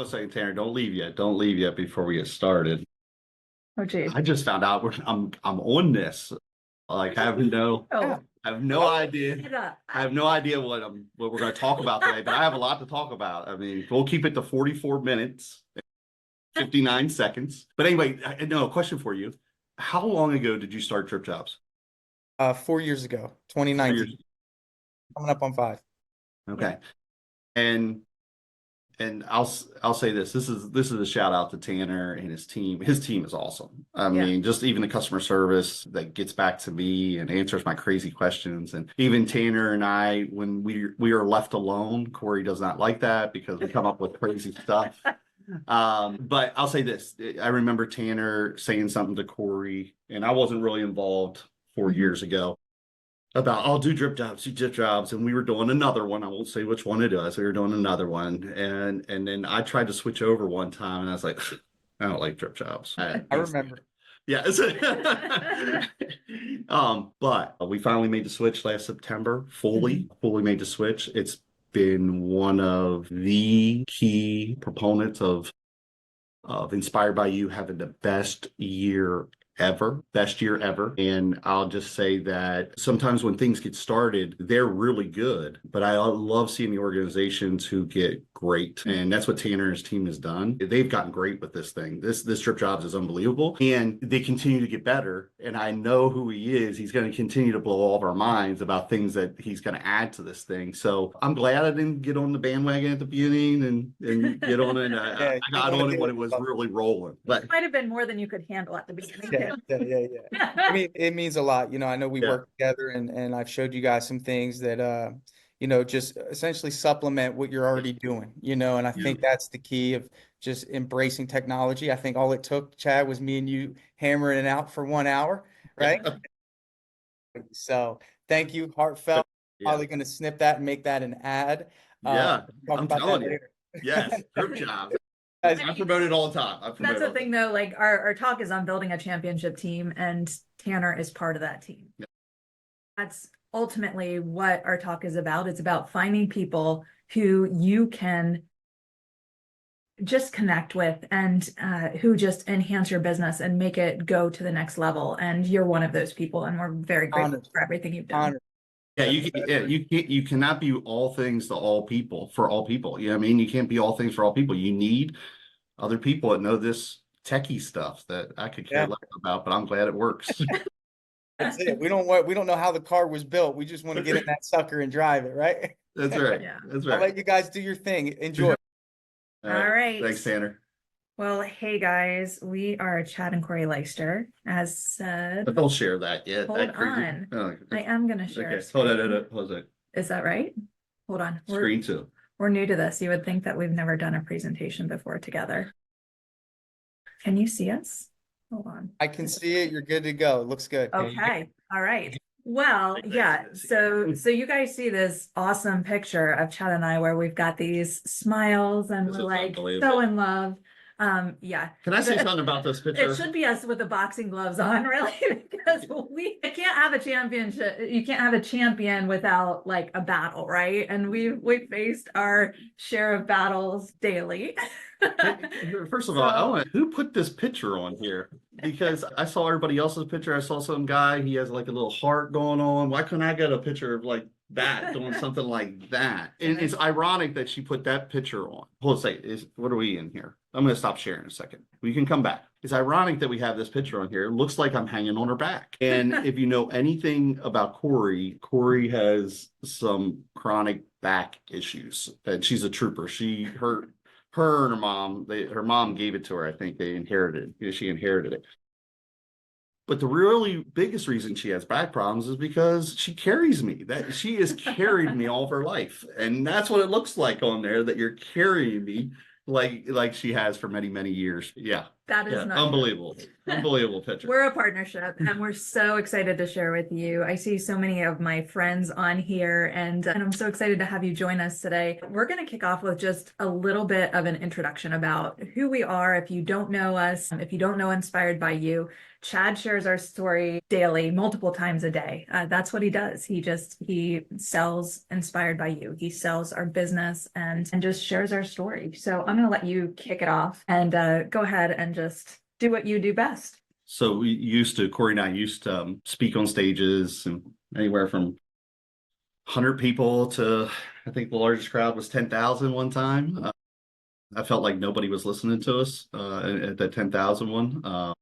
a second, Tanner. Don't leave yet. Don't leave yet before we get started. Oh, geez. I just found out I'm on this. Like, I have no idea. I have no idea what we're going to talk about today, but I have a lot to talk about. I mean, we'll keep it to 44 minutes, 59 seconds. But anyway, no, question for you. How long ago did you start TripJobs? 4 years ago, 2019. Coming up on 5. Okay. And I'll say this. This is a shout out to Tanner and his team. His team is awesome. I mean, just even the customer service that gets back to me and answers my crazy questions. And even Tanner and I, when we are left alone, Corrie does not like that because we come up with crazy stuff. But I'll say this. I remember Tanner saying something to Corrie, and I wasn't really involved 4 years ago, about I'll do DripJobs, and we were doing another one. I won't say which one it is. We were doing another one, and then I tried to switch over one time, and I was like, I don't like DripJobs. I remember. Yeah. But we finally made the switch last September. Fully made the switch. It's been one of the key proponents of Inspired by You having the best year ever. And I'll just say that sometimes when things get started, they're really good, but I love seeing the organizations who get great. And that's what Tanner and his team has done. They've gotten great with this thing. This TripJobs is unbelievable, and they continue to get better. And I know who he is. He's going to continue to blow all of our minds about things that he's going to add to this thing. So I'm glad I didn't get on the bandwagon at the beginning and get on it. I got on it when it was really rolling. But it might have been more than you could handle at the beginning. Yeah. I mean, it means a lot. I know we work together, and I've showed you guys some things that, just essentially supplement what you're already doing, and I think that's the key of just embracing technology. I think all it took, Chad, was me and you hammering it out for 1 hour, right? So thank you, heartfelt. Probably going to snip that and make that an ad. I'm telling you. Yes, TripJobs. I promote it all the time. That's the thing, though. Like our talk is on building a championship team, and Tanner is part of that team. Yeah. That's ultimately what our talk is about. It's about finding people who you can just connect with and who just enhance your business and make it go to the next level. And you're one of those people, and we're very grateful for everything you've done. Yeah, you cannot be all things to all people for all people. You know what I mean? You can't be all things for all people. You need other people that know this techie stuff that I could care less about, but I'm glad it works. That's it. We don't know how the car was built. We just want to get in that sucker and drive it, right? That's right. That's right. I'll let you guys do your thing. Enjoy. All right. Thanks, Tanner. Well, hey guys, we are Chad and Corrie Leister, as said. But don't share that yet. Hold on. Oh, I am going to share. Okay. Hold on. Is that right? Hold on. Screen two. We're new to this. You would think that we've never done a presentation before together. Can you see us? Hold on. I can see it. You're good to go. It looks good. Okay. All right. Well, yeah. So you guys see this awesome picture of Chad and I where we've got these smiles and we're like so in love. Yeah. Can I say something about this picture? It should be us with the boxing gloves on, really, because we can't have a championship. You can't have a champion without like a battle, right? And we faced our share of battles daily. First of all, who put this picture on here? Because I saw everybody else's picture. I saw some guy, he has like a little heart going on. Why couldn't I get a picture of like that doing something like that? And it's ironic that she put that picture on. Hold on, what are we in here? I'm going to stop sharing in a second. We can come back. It's ironic that we have this picture on here. It looks like I'm hanging on her back. And if you know anything about Corrie has some chronic back issues, and she's a trooper. Her and her mom, her mom gave it to her. I think she inherited it. But the really biggest reason she has back problems is because she carries me. That she has carried me all of her life. And that's what it looks like on there, that you're carrying me like she has for many, many years. Yeah. That is Yeah, not unbelievable. Unbelievable picture. We're a partnership and we're so excited to share with you. I see so many of my friends on here and I'm so excited to have you join us today. We're going to kick off with just a little bit of an introduction about who we are. If you don't know us, if you don't know Inspired by You, Chad shares our story daily, multiple times a day. That's what he does. He sells Inspired by You. He sells our business and just shares our story. So I'm going to let you kick it off and go ahead and just do what you do best. So Corey and I used to speak on stages and anywhere from 100 people to, I think the largest crowd was 10,000 one time. I felt like nobody was listening to us at that 10,000 one.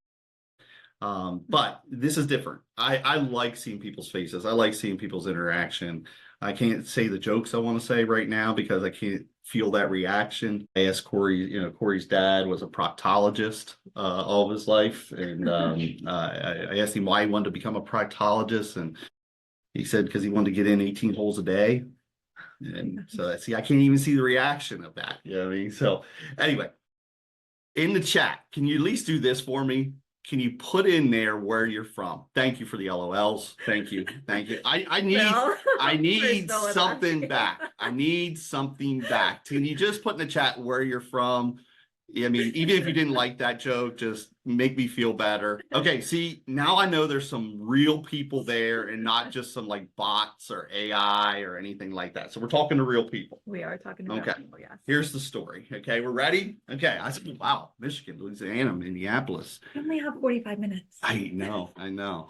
But this is different. I like seeing people's faces. I like seeing people's interaction. I can't say the jokes I want to say right now because I can't feel that reaction. I asked Corey, Corey's dad was a proctologist all of his life. And I asked him why he wanted to become a proctologist. And he said, because he wanted to get in 18 holes a day. And so I can't even see the reaction of that. You know what I mean? So anyway, in the chat, can you at least do this for me? Can you put in there where you're from? Thank you for the LOLs. Thank you. Thank you. I need something back. I need something back. Can you just put in the chat where you're from? I mean, even if you didn't like that joke, just make me feel better. Okay, see, now I know there's some real people there and not just some like bots or AI or anything like that. So we're talking to real people. We are talking to real people, yes. Here's the story. Okay, we're ready? Okay, I said, wow, Michigan, Louisiana, Minneapolis. We only have 45 minutes. I know.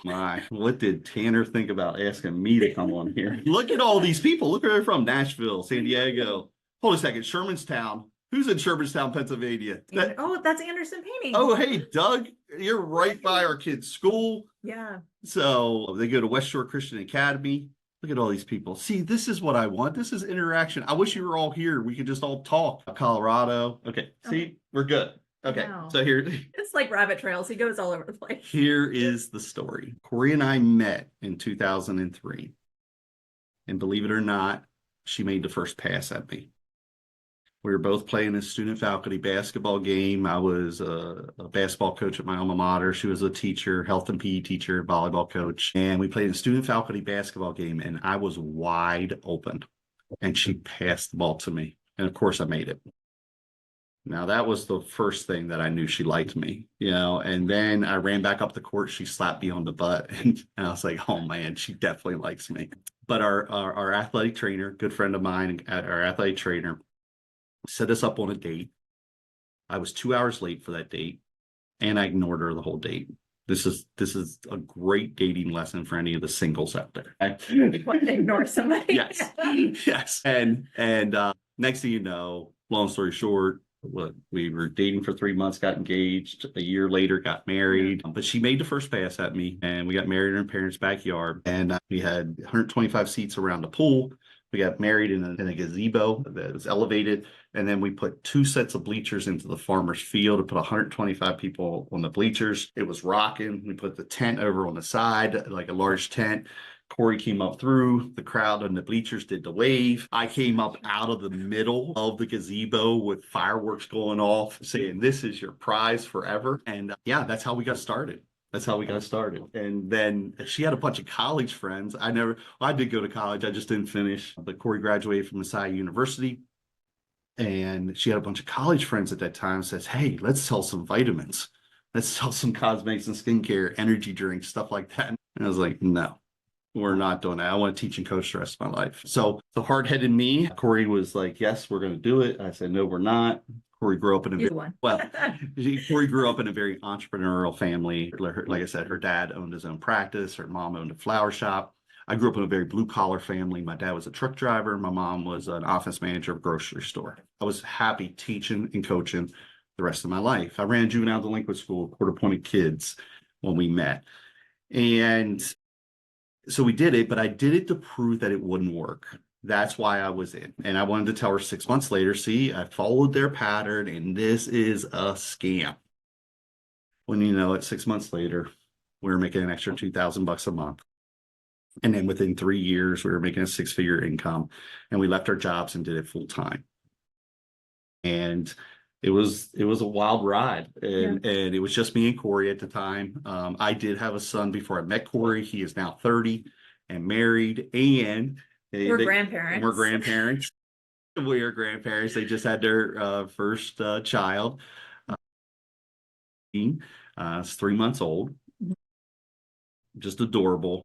My, what did Tanner think about asking me to come on here? Look at all these people. Look where they're from. Nashville, San Diego. Hold a second. Shermanstown. Who's in Shermanstown, Pennsylvania? That's Anderson Painting. Oh, hey, Doug, you're right by our kids' school. Yeah. So they go to West Shore Christian Academy. Look at all these people. See, this is what I want. This is interaction. I wish you were all here. We could just all talk. Colorado. Okay, see, we're good. Okay, so here. It's like rabbit trails. He goes all over the place. Here is the story. Corrie and I met in 2003. And believe it or not, she made the first pass at me. We were both playing a student faculty basketball game. I was a basketball coach at my alma mater. She was a teacher, health and PE teacher, volleyball coach. And we played a student faculty basketball game and I was wide open and she passed the ball to me. And of course I made it. Now that was the first thing that I knew she liked me, and then I ran back up the court. She slapped me on the butt and I was like, oh man, she definitely likes me. But our athletic trainer, good friend of mine, our athletic trainer, set us up on a date. I was 2 hours late for that date and I ignored her the whole date. This is a great dating lesson for any of the singles out there. Ignore somebody. Yes. And next thing you know, long story short, we were dating for 3 months, got engaged. A year later, got married. But she made the first pass at me and we got married in her parents' backyard. And we had 125 seats around the pool. We got married in a gazebo that was elevated. And then we put 2 sets of bleachers into the farmer's field to put 125 people on the bleachers. It was rocking. We put the tent over on the side, like a large tent. Corrie came up through the crowd and the bleachers did the wave. I came up out of the middle of the gazebo with fireworks going off saying, this is your prize forever. And that's how we got started. And then she had a bunch of college friends. I did go to college. I just didn't finish. But Corrie graduated from Messiah University. And she had a bunch of college friends at that time. Says, hey, let's sell some vitamins. Let's sell some cosmetics and skincare, energy drinks, stuff like that. And I was like, no, we're not doing that. I want to teach and coach the rest of my life. So the hard-headed me, Corrie was like, yes, we're going to do it. I said, no, we're not. Corrie grew up in Corrie grew up in a very entrepreneurial family. Like I said, her dad owned his own practice. Her mom owned a flower shop. I grew up in a very blue collar family. My dad was a truck driver. My mom was an office manager of a grocery store. I was happy teaching and coaching the rest of my life. I ran juvenile delinquent school, court-appointed kids when we met. And so we did it, but I did it to prove that it wouldn't work. That's why I was in. And I wanted to tell her 6 months later, see, I followed their pattern and this is a scam. When you know it, 6 months later, we were making an extra $2,000 a month. And then within 3 years, we were making a 6-figure income and we left our jobs and did it full time. And it was a wild ride, and it was just me and Corrie at the time. I did have a son before I met Corrie. He is now 30 and married, and We're grandparents. We're grandparents. We are grandparents. They just had their first child. It's 3 months old. Just adorable.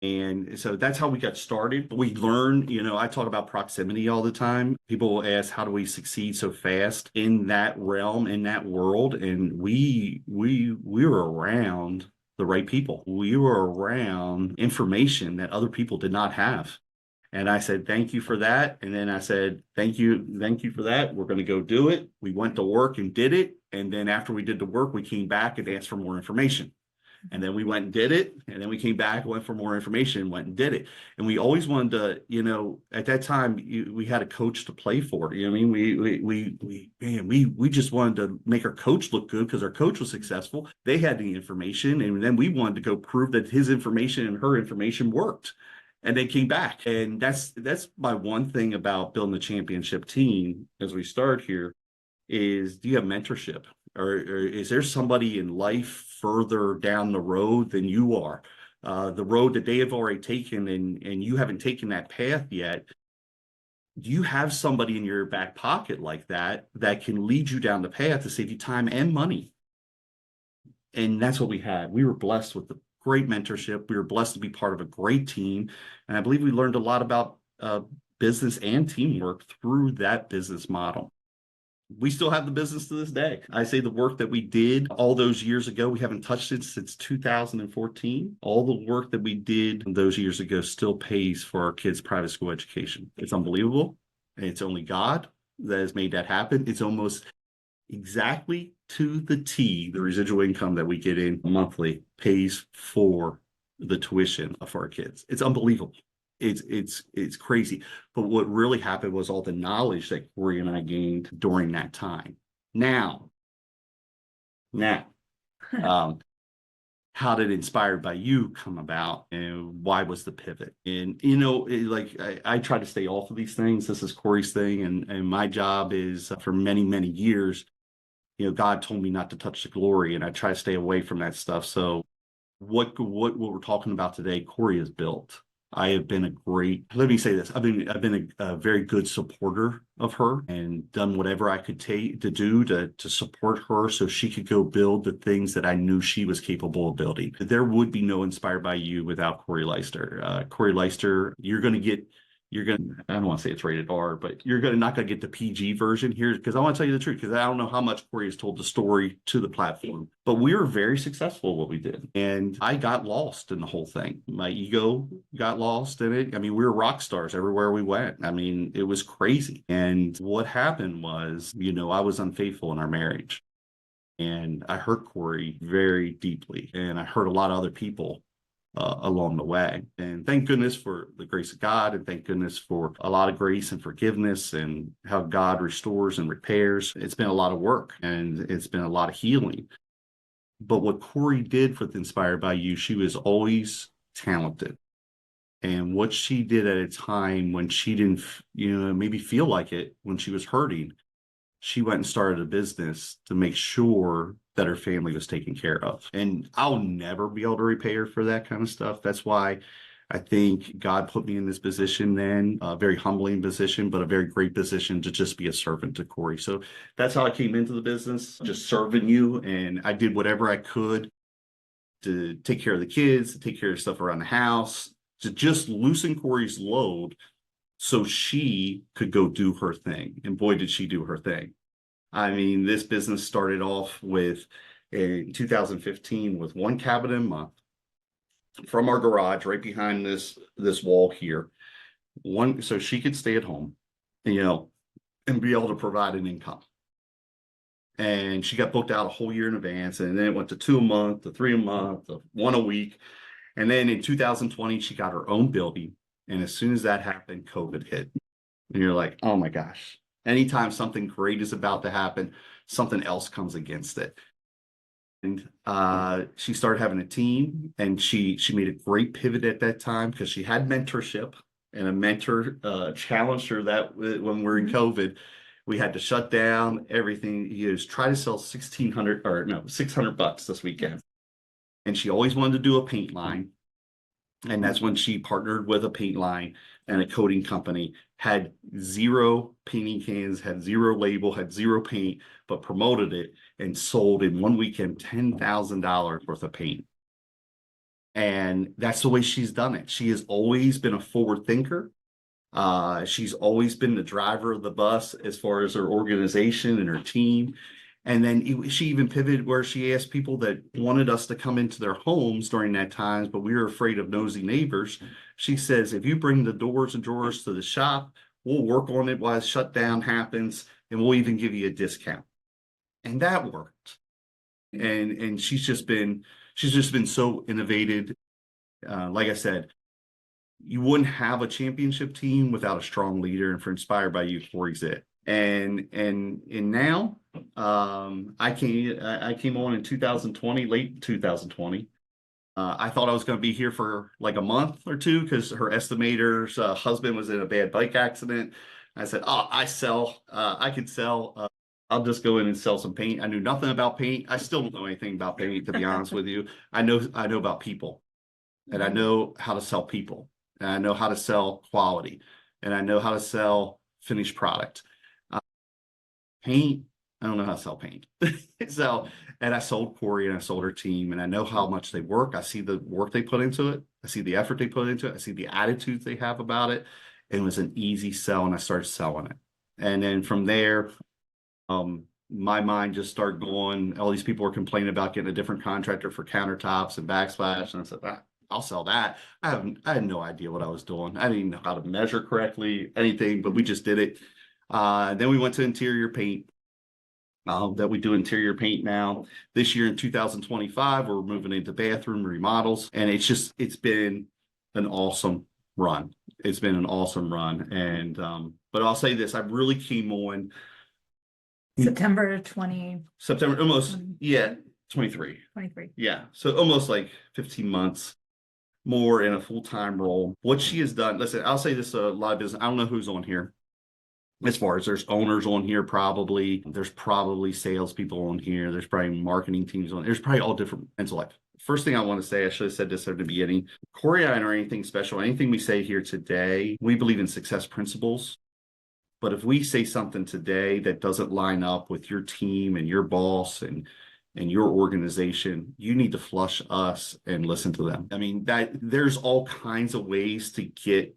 And so that's how we got started. We learned, I talk about proximity all the time. People will ask, how do we succeed so fast in that realm, in that world? And we were around the right people. We were around information that other people did not have. And I said, thank you for that. And then I said, thank you for that. We're going to go do it. We went to work and did it. And then after we did the work, we came back and asked for more information. And then we went and did it. And then we came back, went for more information, and went and did it. And we always wanted to, at that time, we had a coach to play for. You know what I mean? We just wanted to make our coach look good because our coach was successful. They had the information. And then we wanted to go prove that his information and her information worked. And they came back. And that's my one thing about building a championship team as we start here is, do you have mentorship? Or is there somebody in life further down the road than you are? The road that they have already taken and you haven't taken that path yet. Do you have somebody in your back pocket like that can lead you down the path to save you time and money? And that's what we had. We were blessed with the great mentorship. We were blessed to be part of a great team. And I believe we learned a lot about business and teamwork through that business model. We still have the business to this day. I say the work that we did all those years ago, we haven't touched it since 2014. All the work that we did those years ago still pays for our kids' private school education. It's unbelievable. It's only God that has made that happen. It's almost exactly to the T, the residual income that we get in monthly pays for the tuition of our kids. It's unbelievable. It's crazy. But what really happened was all the knowledge that Corrie and I gained during that time. Now, how did Inspired by You come about, and why was the pivot? And I try to stay off of these things. This is Corrie's thing, and my job is for many years. God told me not to touch the glory, and I try to stay away from that stuff. So, what we're talking about today, Corrie has built. I have been let me say this. I've been a very good supporter of her and done whatever I could take to do to support her so she could go build the things that I knew she was capable of building. There would be no Inspired by You without Corrie Leister. Corrie Leister, I don't want to say it's rated R, but you're not going to get the PG version here, because I want to tell you the truth, because I don't know how much Corrie has told the story to the platform. But we were very successful at what we did. And I got lost in the whole thing. My ego got lost in it. I mean, we were rock stars everywhere we went. I mean, it was crazy. And what happened was, I was unfaithful in our marriage. And I hurt Corrie very deeply. And I hurt a lot of other people along the way. And thank goodness for the grace of God, and thank goodness for a lot of grace and forgiveness and how God restores and repairs. It's been a lot of work and it's been a lot of healing. But what Corrie did with Inspired by You, she was always talented. And what she did at a time when she didn't, maybe feel like it, when she was hurting, she went and started a business to make sure that her family was taken care of. And I'll never be able to repay her for that kind of stuff. That's why I think God put me in this position then, a very humbling position, but a very great position to just be a servant to Corrie. So that's how I came into the business, just serving you. And I did whatever I could to take care of the kids, to take care of stuff around the house, to just loosen Corrie's load so she could go do her thing. And boy, did she do her thing. I mean, this business started off in 2015 with one cabinet a month from our garage right behind this wall here. So she could stay at home, and be able to provide an income. And she got booked out a whole year in advance, and then it went to 2 a month, to 3 a month, to 1 a week. And then in 2020, she got her own building. And as soon as that happened, COVID hit. And you're like, oh my gosh. Anytime something great is about to happen, something else comes against it. And she started having a team, and she made a great pivot at that time because she had mentorship, and a mentor challenged her that when we're in COVID, We had to shut down everything. He was try to sell 1,600 or no, $600 this weekend. And she always wanted to do a paint line. And that's when she partnered with a paint line and a coating company, had zero painting cans, had zero label, had zero paint, but promoted it and sold in one weekend $10,000 worth of paint. And that's the way she's done it. She has always been a forward thinker. She's always been the driver of the bus as far as her organization and her team. And then she even pivoted where she asked people that wanted us to come into their homes during that time, but we were afraid of nosy neighbors. She says, if you bring the doors and drawers to the shop, we'll work on it while shutdown happens, and we'll even give you a discount. And that worked. And she's just been so innovative. Like I said, you wouldn't have a championship team without a strong leader, and for Inspired by You, Corrie's it. And now I came on in 2020, late 2020. I thought I was going to be here for like a month or two because her estimator's husband was in a bad bike accident. I said, oh, I could sell. I'll just go in and sell some paint. I knew nothing about paint. I still don't know anything about paint, to be honest with you. I know about people, and I know how to sell people, and I know how to sell quality, and I know how to sell finished product. Paint, I don't know how to sell paint. So, and I sold Corrie and I sold her team, and I know how much they work. I see the work they put into it. I see the effort they put into it. I see the attitudes they have about it. It was an easy sell, and I started selling it. And then from there, my mind just started going. All these people were complaining about getting a different contractor for countertops and backsplash. And I said, I'll sell that. I had no idea what I was doing. I didn't know how to measure correctly, anything, but we just did it. Then we went to interior paint. That we do interior paint now. This year in 2025, we're moving into bathroom remodels, and it's been an awesome run. It's been an awesome run. And but I'll say this, I really came on September 20. September, almost, yeah, 23. 23. Yeah. So almost like 15 months more in a full-time role. What she has done, listen, I'll say this, a lot of business, I don't know who's on here. As far as there's owners on here, there's probably salespeople on here. There's probably marketing teams on. There's probably all different ends of life. First thing I want to say, I should have said this at the beginning. Corrie and I aren't anything special. Anything we say here today, we believe in success principles. But if we say something today that doesn't line up with your team and your boss and your organization, you need to flush us and listen to them. I mean, that there's all kinds of ways to get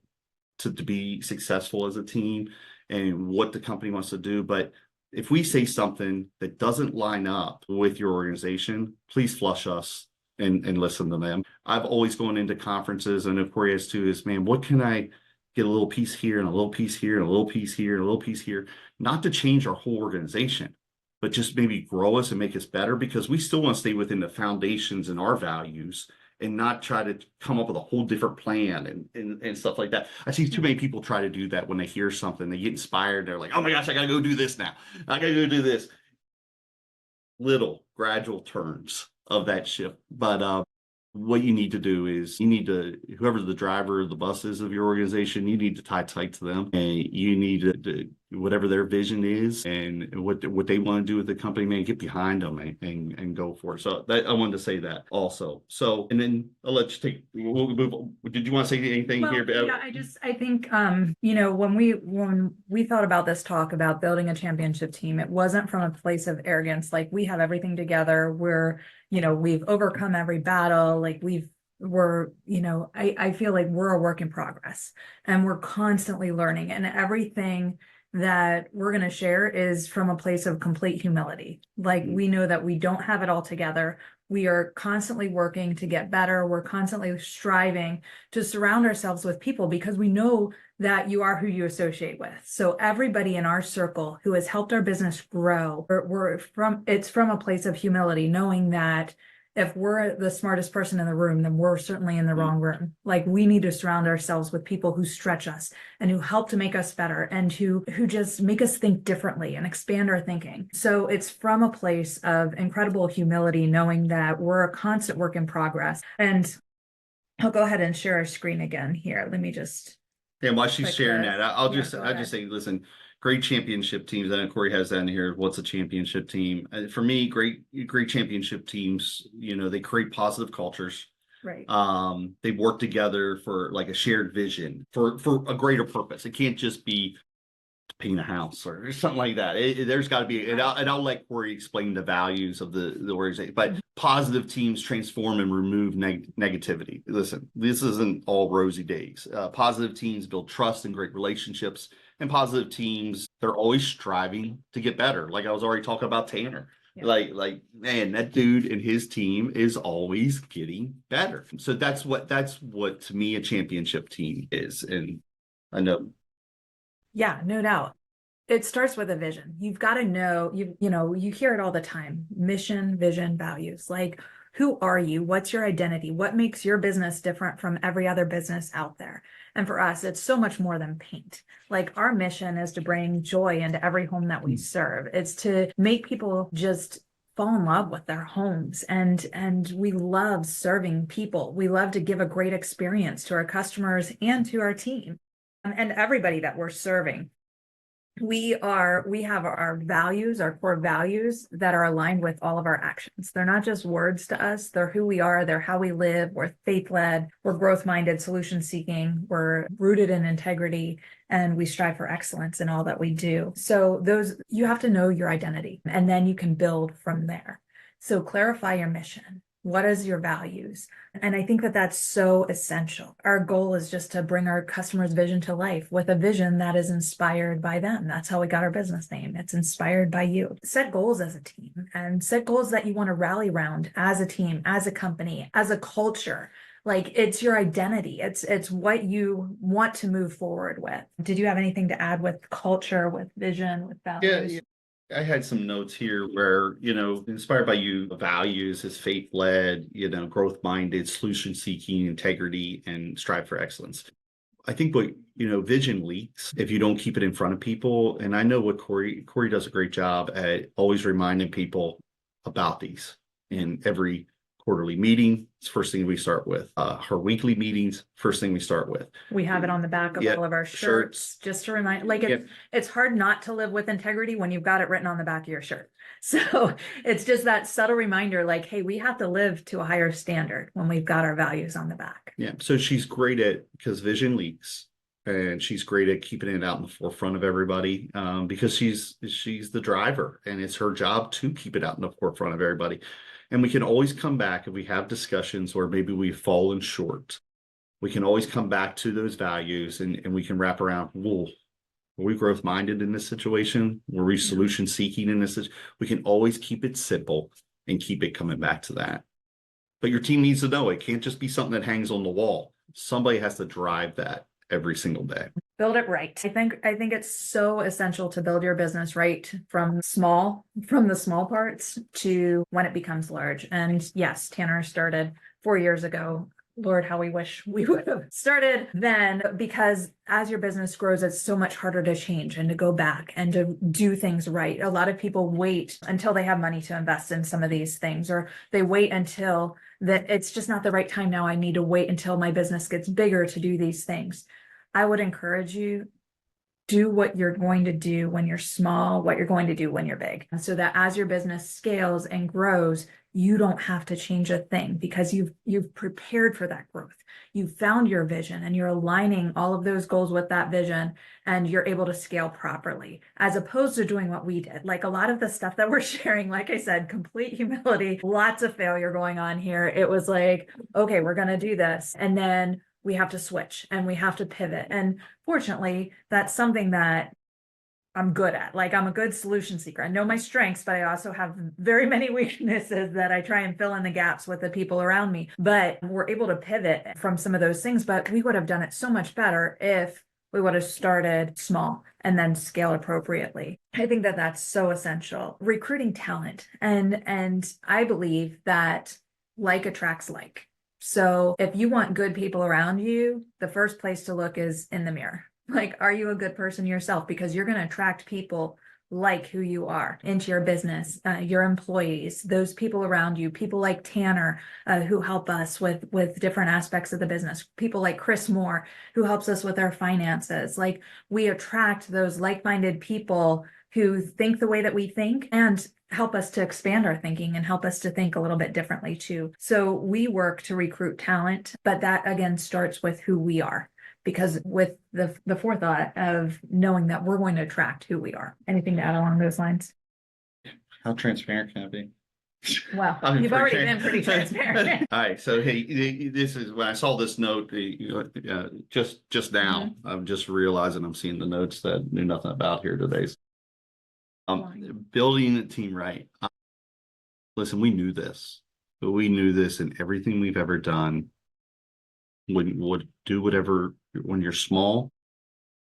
to be successful as a team and what the company wants to do. But if we say something that doesn't line up with your organization, please flush us and listen to them. I've always gone into conferences, and of Corrie has too, is, man, what can I get a little piece here and a little piece here and a little piece here and a little piece here, not to change our whole organization, but just maybe grow us and make us better, because we still want to stay within the foundations and our values and not try to come up with a whole different plan and stuff like that. I see too many people try to do that when they hear something, they get inspired. They're like, oh my gosh, I got to go do this now. I got to go do this. Little gradual turns of that ship. But what you need to do is whoever the driver of the bus is of your organization, you need to tie tight to them, and you need to whatever their vision is and what they want to do with the company, man, get behind them and go for it. So I wanted to say that also. So, and then I'll let you we'll move on. Did you want to say anything here? Yeah, I think, when we thought about this talk about building a championship team, it wasn't from a place of arrogance. Like, we have everything together. We've overcome every battle. Like, I feel like we're a work in progress, and we're constantly learning, and everything that we're going to share is from a place of complete humility. Like, we know that we don't have it all together. We are constantly working to get better. We're constantly striving to surround ourselves with people, because we know that you are who you associate with. So everybody in our circle who has helped our business grow, it's from a place of humility, knowing that if we're the smartest person in the room, then we're certainly in the wrong room. Like, we need to surround ourselves with people who stretch us and who help to make us better, and who just make us think differently and expand our thinking. So it's from a place of incredible humility, knowing that we're a constant work in progress. And I'll go ahead and share our screen again here. Let me just. And while she's sharing that, I'll just ahead. say, listen, great championship teams. I know Corey has that in here. What's a championship team? For me, great championship teams, they create positive cultures. Right. They work together for like a shared vision for a greater purpose. It can't just be to paint a house or something like that. There's got to be, and I'll let Corey explain the values of the organization. But positive teams transform and remove negativity. Listen, this isn't all rosy days. Positive teams build trust and great relationships, and positive teams, they're always striving to get better. Like I was already talking about Tanner. Yeah. Like man, that dude and his team is always getting better. So that's what to me a championship team is. And I know. Yeah, no doubt. It starts with a vision. You've got to know, you hear it all the time. Mission, vision, values. Like, who are you? What's your identity? What makes your business different from every other business out there? And for us, it's so much more than paint. Like, our mission is to bring joy into every home that we serve. It's to make people just fall in love with their homes. And we love serving people. We love to give a great experience to our customers and to our team and everybody that we're serving. We have our values, our core values that are aligned with all of our actions. They're not just words to us. They're who we are. They're how we live. We're faith-led. We're growth-minded, solution-seeking. We're rooted in integrity, and we strive for excellence in all that we do. So you have to know your identity, and then you can build from there. So clarify your mission. What is your values? And I think that that's so essential. Our goal is just to bring our customers' vision to life with a vision that is inspired by them. That's how we got our business name. It's inspired by you. Set goals as a team and set goals that you want to rally around as a team, as a company, as a culture. Like, it's your identity. It's what you want to move forward with. Did you have anything to add with culture, with vision, with values? Yeah. I had some notes here where, inspired by you, values is faith-led, growth minded, solution seeking, integrity, and strive for excellence. I think what, vision leaks if you don't keep it in front of people. And I know what Corrie does a great job at always reminding people about these in every quarterly meeting. It's first thing we start with. Her weekly meetings, first thing we start with. We have it on the back of all of our shirts, just to remind, it's hard not to live with integrity when you've got it written on the back of your shirt. So it's just that subtle reminder, like, hey, we have to live to a higher standard when we've got our values on the back. Yeah. So she's great because vision leaks, and she's great at keeping it out in the forefront of everybody, because she's the driver, and it's her job to keep it out in the forefront of everybody. And we can always come back if we have discussions where maybe we've fallen short. We can always come back to those values, and we can wrap around, were we growth minded in this situation? Were we solution seeking in this? We can always keep it simple and keep it coming back to that. But your team needs to know it can't just be something that hangs on the wall. Somebody has to drive that every single day. Build it right. I think it's so essential to build your business right from the small parts to when it becomes large. And yes, Tanner started 4 years ago. Lord, how we wish we would have started then, because as your business grows, it's so much harder to change and to go back and to do things right. A lot of people wait until they have money to invest in some of these things, or they wait until that it's just not the right time now. I need to wait until my business gets bigger to do these things. I would encourage you, do what you're going to do when you're small, what you're going to do when you're big. And so that as your business scales and grows, you don't have to change a thing, because you've prepared for that growth. You've found your vision and you're aligning all of those goals with that vision, and you're able to scale properly, as opposed to doing what we did. Like, a lot of the stuff that we're sharing, like I said, complete humility, lots of failure going on here. It was like, okay, we're going to do this. And then we have to switch and we have to pivot. And fortunately, that's something that I'm good at. Like, I'm a good solution seeker. I know my strengths, but I also have very many weaknesses that I try and fill in the gaps with the people around me. But we're able to pivot from some of those things, but we would have done it so much better if we would have started small and then scale appropriately. I think that that's so essential. Recruiting talent. And I believe that like attracts like. So if you want good people around you, the first place to look is in the mirror. Like, are you a good person yourself? Because you're going to attract people like who you are into your business, your employees, those people around you, people like Tanner, who help us with different aspects of the business, people like Chris Moore, who helps us with our finances. Like, we attract those like-minded people who think the way that we think and help us to expand our thinking and help us to think a little bit differently too. So we work to recruit talent, but that again starts with who we are, because with the forethought of knowing that we're going to attract who we are. Anything to add along those lines? How transparent can I be? Well, I mean, you've already been pretty transparent. All right, so hey, this is when I saw this note, just now, I'm just realizing I'm seeing the notes that I knew nothing about here today. Building a team right. Listen, we knew this, but we knew this in everything we've ever done. Would do whatever when you're small,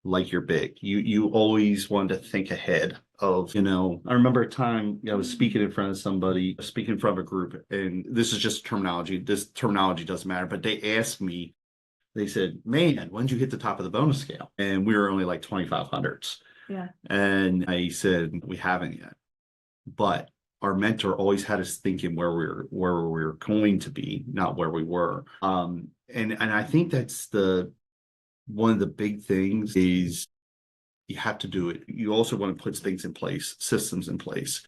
like you're big. You always want to think ahead of, I remember a time I was speaking in front of somebody, speaking in front of a group, and this is just terminology. This terminology doesn't matter, but they asked me, they said, man, when did you hit the top of the bonus scale? And we were only like 2,500s. Yeah. And I said, we haven't yet. But our mentor always had us thinking where we were going to be, not where we were. And I think that's one of the big things is you have to do it. You also want to put things in place, systems in place.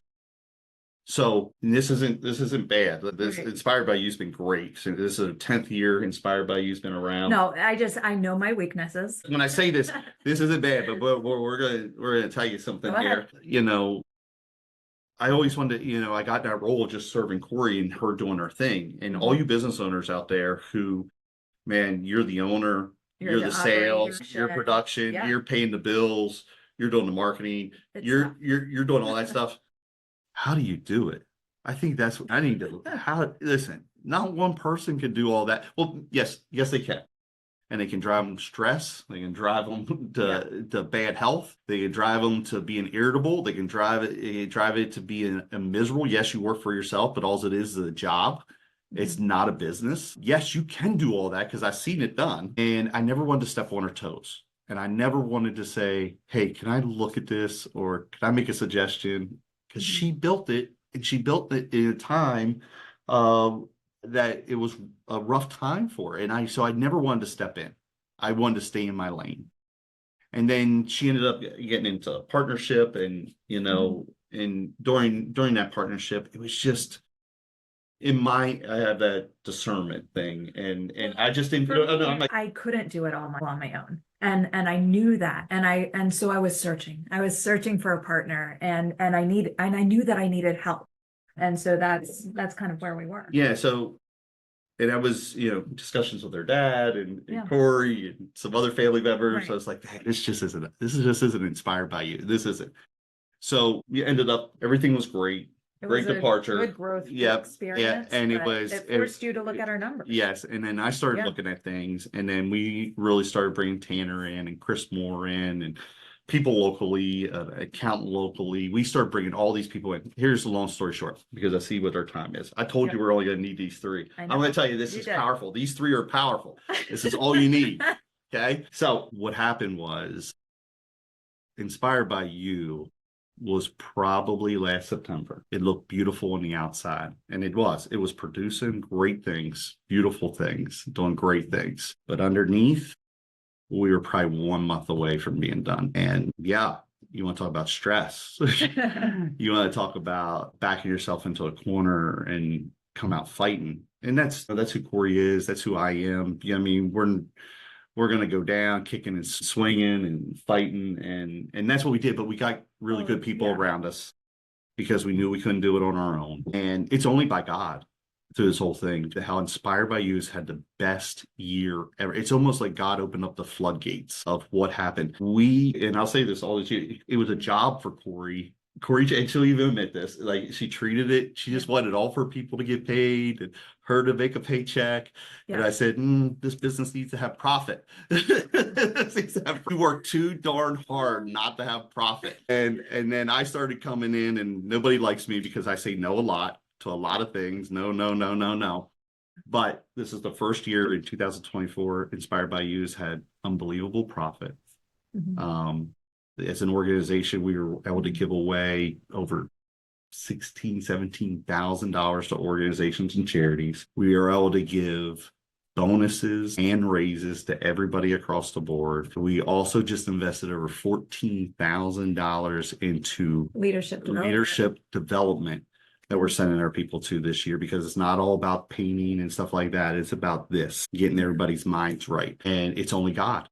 So this isn't bad. This Right. Inspired by You's been great. So this is a 10th year. Inspired by You's been around. No, I know my weaknesses. When I say this isn't bad, but we're gonna tell you something Go here. ahead. I always wanted to, I got that role just serving Corrie and her doing her thing. And all you business owners out there who, man, you're the owner, you're the sales, you're production, you're paying the bills, you're doing the marketing, you're doing all that stuff. How do you do it? I think that's what I need to listen. Not one person can do all that. Well, yes, they can. And they can drive them stress. They can drive them to bad health. They can drive them to being irritable. They can drive it to being miserable. Yes, you work for yourself, but all it is a job. It's not a business. Yes, you can do all that because I've seen it done. And I never wanted to step on her toes. And I never wanted to say, hey, can I look at this? Or can I make a suggestion? Because she built it, and she built it in a time that it was a rough time for her. And so I never wanted to step in. I wanted to stay in my lane. And then she ended up getting into a partnership, and and during that partnership, it was just I have that discernment thing, and I just didn't. I couldn't do it all on my own, and I knew that, and so I was searching. I was searching for a partner, and I knew that I needed help, and so that's kind of where we were. Yeah. So, and I was discussions with her dad and Corrie and some other family members. Right. So I was like, hey, this just isn't Inspired by You. This isn't. So we ended up, everything was great. Great departure. Good growth experience. And it forced you to look at our numbers. Yes. And then I started looking at things, and then we really started bringing Tanner in and Chris Moore in and people locally, accountant locally. We started bringing all these people in. Here's the long story short, because I see what our time is. I told you we're only going to need these three. I'm going to tell you, this is powerful. These three are powerful. This is all you need. Okay. So what happened was Inspired by You was probably last September. It looked beautiful on the outside, and it was producing great things, beautiful things, doing great things. But underneath, we were probably 1 month away from being done. And you want to talk about stress. You want to talk about backing yourself into a corner and come out fighting. And that's who Corrie is. That's who I am. I mean, we're going to go down kicking and swinging and fighting. And that's what we did. But we got really good people around us because we knew we couldn't do it on our own. And it's only by God through this whole thing, how Inspired by You has had the best year ever. It's almost like God opened up the floodgates of what happened. And I'll say this all this year, it was a job for Corrie. And she'll even admit this, like she treated it, she just wanted all for people to get paid and her to make a paycheck. And I said, this business needs to have profit. We work too darn hard not to have profit. And then I started coming in, and nobody likes me because I say no a lot to a lot of things. No. But this is the first year in 2024, Inspired by You has had unbelievable profit. As an organization, we were able to give away over $17,000 to organizations and charities. We are able to give bonuses and raises to everybody across the board. We also just invested over $14,000 into leadership development that we're sending our people to this year, because it's not all about painting and stuff like that. It's about this, getting everybody's minds right. And it's only God.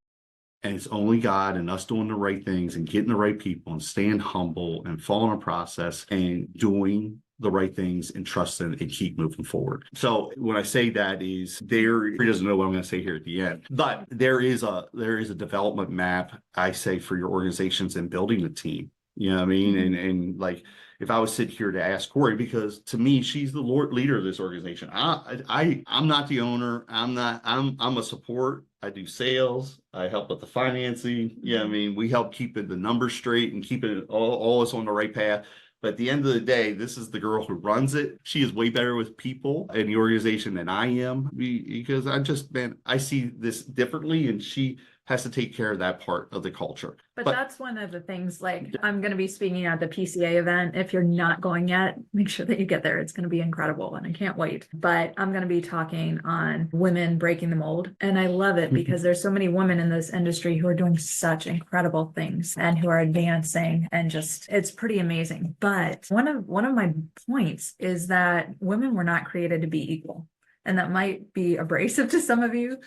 And it's only God and us doing the right things and getting the right people and staying humble and following a process and doing the right things and trusting and keep moving forward. So when I say that is there, he doesn't know what I'm going to say here at the end, but there is a development map, I say, for your organizations and building a team. You know what I mean? And like, if I was sitting here to ask Corrie, because to me, she's the leader of this organization. I'm not the owner. I'm a support. I do sales. I help with the financing. Yeah, I mean, we help keeping the numbers straight and keeping it all us on the right path. But at the end of the day, this is the girl who runs it. She is way better with people in the organization than I am, because I see this differently, and she has to take care of that part of the culture. But that's one of the things, like, I'm going to be speaking at the PCA event. If you're not going yet, make sure that you get there. It's going to be incredible, and I can't wait. But I'm going to be talking on women breaking the mold. And I love it because there's so many women in this industry who are doing such incredible things and who are advancing, and just, it's pretty amazing. But one of my points is that women were not created to be equal. And that might be abrasive to some of you,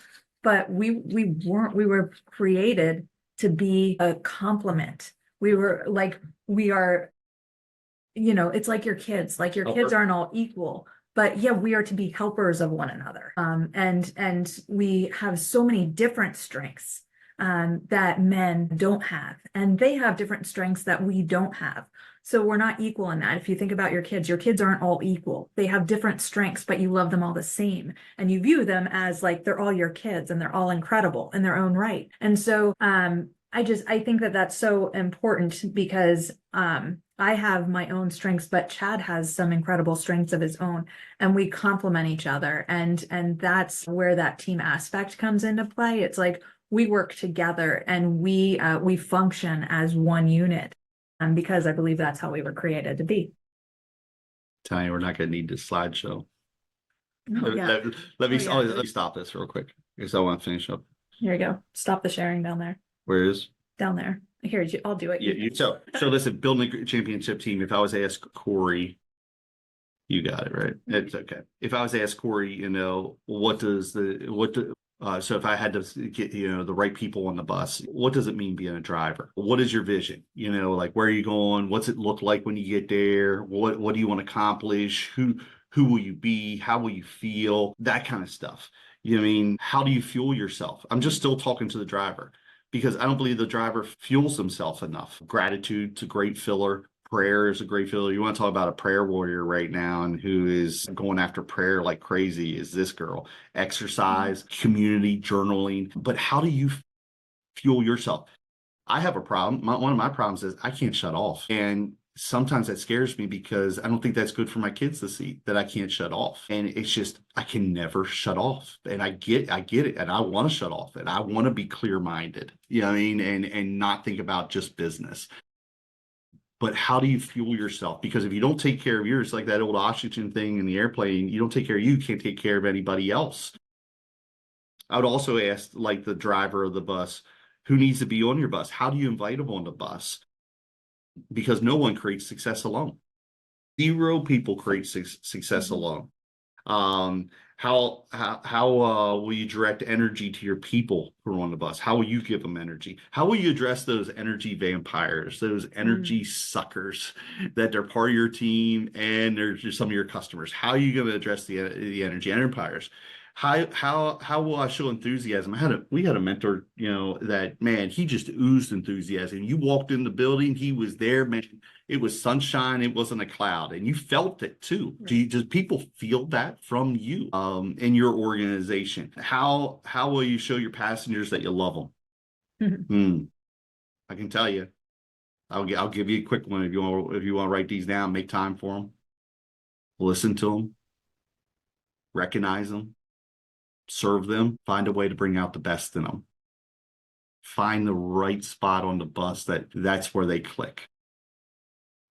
but we were created to be a complement. We are, it's like your kids aren't all equal, but yeah, we are to be helpers of one another. And we have so many different strengths that men don't have, and they have different strengths that we don't have. So we're not equal in that. If you think about your kids aren't all equal. They have different strengths, but you love them all the same. And you view them as like, they're all your kids and they're all incredible in their own right. And so I think that that's so important, because I have my own strengths, but Chad has some incredible strengths of his own, and we complement each other. And that's where that team aspect comes into play. It's like, we work together and we function as one unit. Because I believe that's how we were created to be. Tell you, we're not going to need this slideshow. Oh, yeah. Let me stop this real quick, because I want to finish up. Here you go. Stop the sharing down there. Where is? Down there. Here, I'll do it. Yeah. So listen, building a championship team. If I was asked Corrie, you got it right. It's okay. If I was asked Corrie, so if I had to get, the right people on the bus, what does it mean being a driver? What is your vision? Like, where are you going? What's it look like when you get there? What do you want to accomplish? Who will you be? How will you feel? That kind of stuff. You know what I mean? How do you fuel yourself? I'm just still talking to the driver, because I don't believe the driver fuels himself enough. Gratitude's a great filler. Prayer is a great filler. You want to talk about a prayer warrior right now, and who is going after prayer like crazy, is this girl. Exercise, community, journaling. But how do you fuel yourself? I have a problem. One of my problems is I can't shut off. And sometimes that scares me, because I don't think that's good for my kids to see that I can't shut off. And it's just, I can never shut off. And I get it. And I want to shut off, and I want to be clear-minded, you know what I mean? And not think about just business. But how do you fuel yourself? Because if you don't take care of yours, like that old oxygen thing in the airplane, you don't take care of you can't take care of anybody else. I would also ask, like, the driver of the bus, who needs to be on your bus? How do you invite them on the bus? Because no one creates success alone. 0 people create success alone. How will you direct energy to your people who are on the bus? How will you give them energy? How will you address those energy vampires, those energy suckers that they're part of your team and they're just some of your customers? How are you going to address the energy vampires? How will I show enthusiasm? We had a mentor, that, man, he just oozed enthusiasm. You walked in the building, he was there, man. It was sunshine. It wasn't a cloud, and you felt it too. Right. Does people feel that from you in your organization? How will you show your passengers that you love them? I can tell you. I'll give you a quick one if you want to write these down. Make time for them. Listen to them. Recognize them. Serve them. Find a way to bring out the best in them. find the right spot on the bus that's where they click.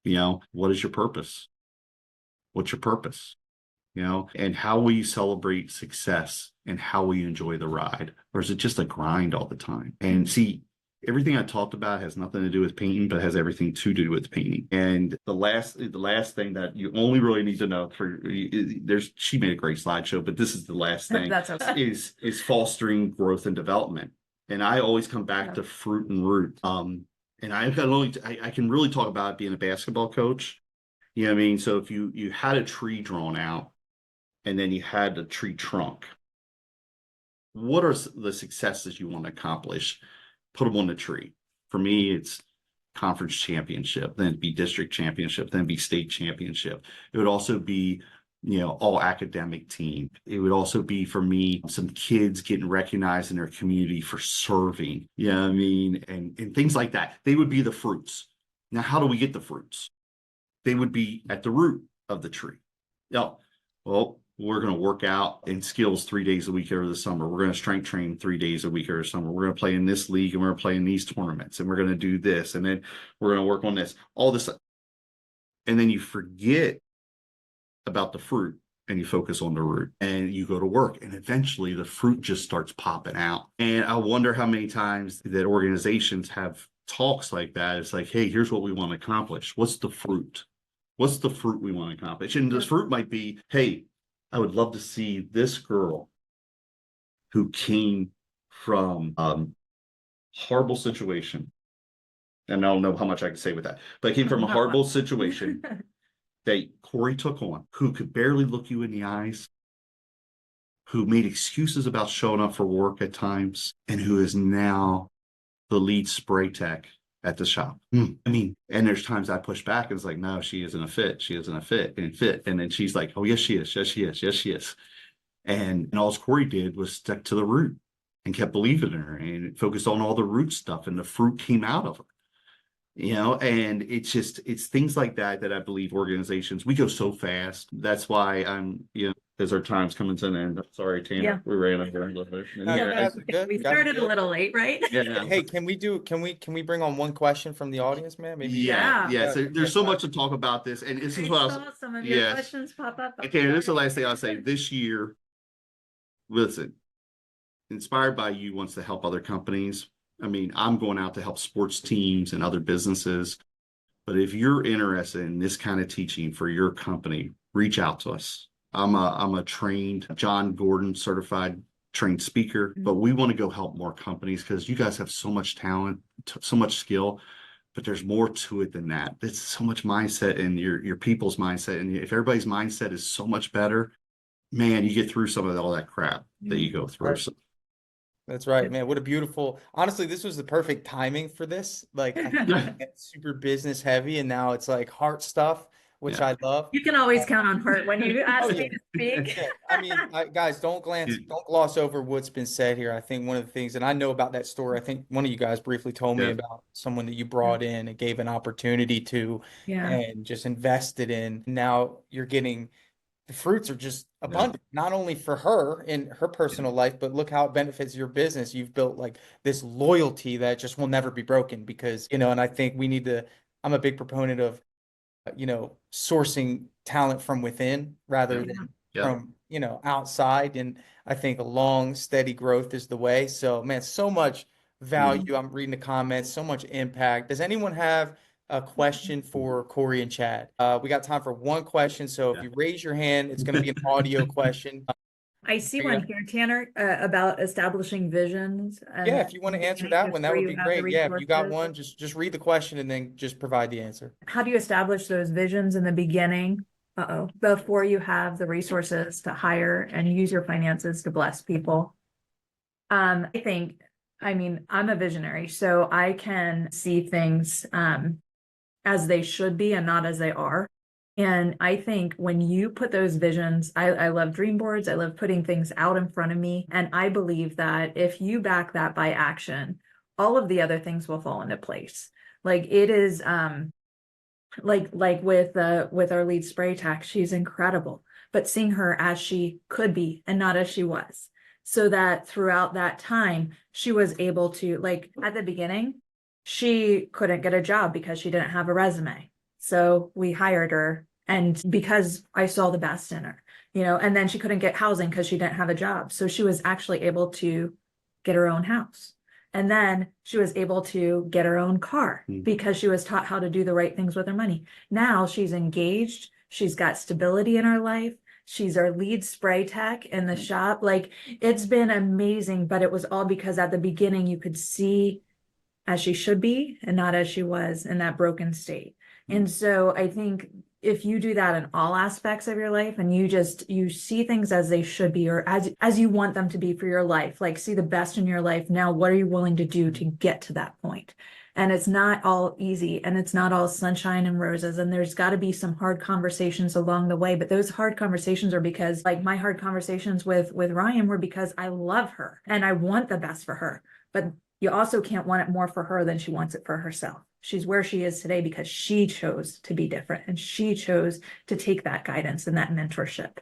You know, what is your purpose? What's your purpose? You know, and how will you celebrate success and how will you enjoy the ride? Or is it just a grind all the time? And see, everything I talked about has nothing to do with painting, but has everything to do with painting. And the last thing that you only really need to know she made a great slideshow, but this is the last thing. That's okay. is fostering growth and development. And I always come back to fruit and root. And I can really talk about being a basketball coach. You know what I mean? So if you had a tree drawn out and then you had the tree trunk, what are the successes you want to accomplish? Put them on the tree. For me, it's conference championship, then it'd be district championship, then it'd be state championship. It would also be, you know, all academic team. It would also be, for me, some kids getting recognized in their community for serving, you know what I mean? And things like that. They would be the fruits. Now, how do we get the fruits? They would be at the root of the tree. Yeah. Well, we're going to work out in skills 3 days a week over the summer. We're going to strength train 3 days a week over the summer. We're going to play in this league and we're going to play in these tournaments and we're going to do this. And then we're going to work on this, all this. And then you forget about the fruit and you focus on the root and you go to work and eventually the fruit just starts popping out. And I wonder how many times that organizations have talks like that. It's like, hey, here's what we want to accomplish. What's the fruit? What's the fruit we want to accomplish? And this fruit might be, hey, I would love to see this girl who came from horrible situation. And I don't know how much I can say with that, but came from a horrible situation that Corrie took on, who could barely look you in the eyes, who made excuses about showing up for work at times, and who is now the lead spray tech at the shop. I mean, and there's times I push back and it's like, no, she isn't a fit. She isn't a fit and fit. And then she's like, oh, yes, she is. Yes, she is. Yes, she is. And all Corrie did was stick to the root and kept believing in her and focused on all the root stuff and the fruit came out of her. You know, and it's things like that I believe organizations, we go so fast. That's why as our time's coming to an end. Sorry, Tina, Yeah. We ran over a little bit. We started a little late, right? Yeah. Hey, can we bring on one question from the audience, man? Maybe. Yeah. So there's so much to talk about this, and this is what I saw some of your questions pop up. Okay, this is the last thing I'll say. This year, listen, Inspired by You wants to help other companies. I mean, I'm going out to help sports teams and other businesses. But if you're interested in this kind of teaching for your company, reach out to us. I'm a trained John Gordon certified trained speaker, but we want to go help more companies because you guys have so much talent, so much skill, but there's more to it than that. It's so much mindset and your people's mindset. And if everybody's mindset is so much better, man, you get through some of all that crap that you go through. So, that's right, man. What a beautiful, honestly, this was the perfect timing for this. Like, I think it's super business heavy and now it's like heart stuff, which I love. You can always count on heart when you ask me to speak. Yeah. I mean, guys, don't gloss over what's been said here. I think one of the things, and I know about that story, I think one of you guys briefly told me about someone that you brought in and gave an opportunity to and just invested in. Now you're getting the fruits are just abundant, not only for her in her personal life, but look how it benefits your business. You've built like this loyalty that just will never be broken because, and I think I'm a big proponent of, sourcing talent from within rather than from, outside. And I think a long, steady growth is the way. So, man, so much value. I'm reading the comments, so much impact. Does anyone have a question for Corrie and Chad? We got time for one question. So if you raise your hand, it's going to be an audio question. I see one here, Tanner, about establishing visions. Yeah, if you want to answer that one, that would be great. Yeah, if you got one, just read the question and then just provide the answer. How do you establish those visions in the beginning? Before you have the resources to hire and use your finances to bless people? I'm a visionary, so I can see things as they should be and not as they are. And I think when you put those visions, I love dream boards. I love putting things out in front of me. And I believe that if you back that by action, all of the other things will fall into place. Like it is, like with our lead spray tech, she's incredible, but seeing her as she could be and not as she was. so that throughout that time, she was able to, like, at the beginning, she couldn't get a job because she didn't have a resume. So we hired her, and because I saw the best in her, and then she couldn't get housing because she didn't have a job. So she was actually able to get her own house. And then she was able to get her own car because she was taught how to do the right things with her money. Now she's engaged. She's got stability in her life. She's our lead spray tech in the shop. Like, it's been amazing, but it was all because at the beginning you could see as she should be and not as she was in that broken state. And so I think if you do that in all aspects of your life, and you see things as they should be, or as you want them to be for your life, like, see the best in your life. Now, what are you willing to do to get to that point? And it's not all easy, and it's not all sunshine and roses, and there's got to be some hard conversations along the way. But those hard conversations are because, like, my hard conversations with Ryan were because I love her and I want the best for her. But you also can't want it more for her than she wants it for herself. She's where she is today because she chose to be different, and she chose to take that guidance and that mentorship.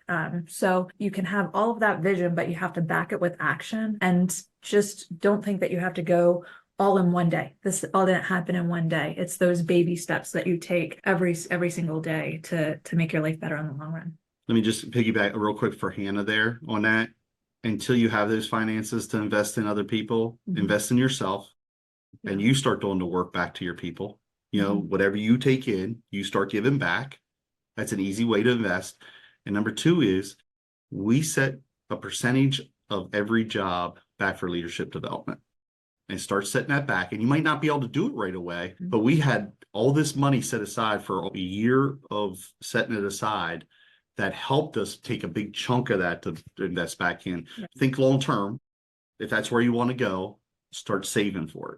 So you can have all of that vision, but you have to back it with action, and just don't think that you have to go all in one day. This all didn't happen in one day. It's those baby steps that you take every single day to make your life better in the long run. Let me just piggyback real quick for Hannah there on that. Until you have those finances to invest in other people, invest in yourself, and you start doing the work back to your people. Whatever you take in, you start giving back. That's an easy way to invest. And number two is we set a percentage of every job back for leadership development, and start setting that back. And you might not be able to do it right away, but we had all this money set aside for a year of setting it aside. That helped us take a big chunk of that to invest back in. Think long term. If that's where you want to go, start saving for it.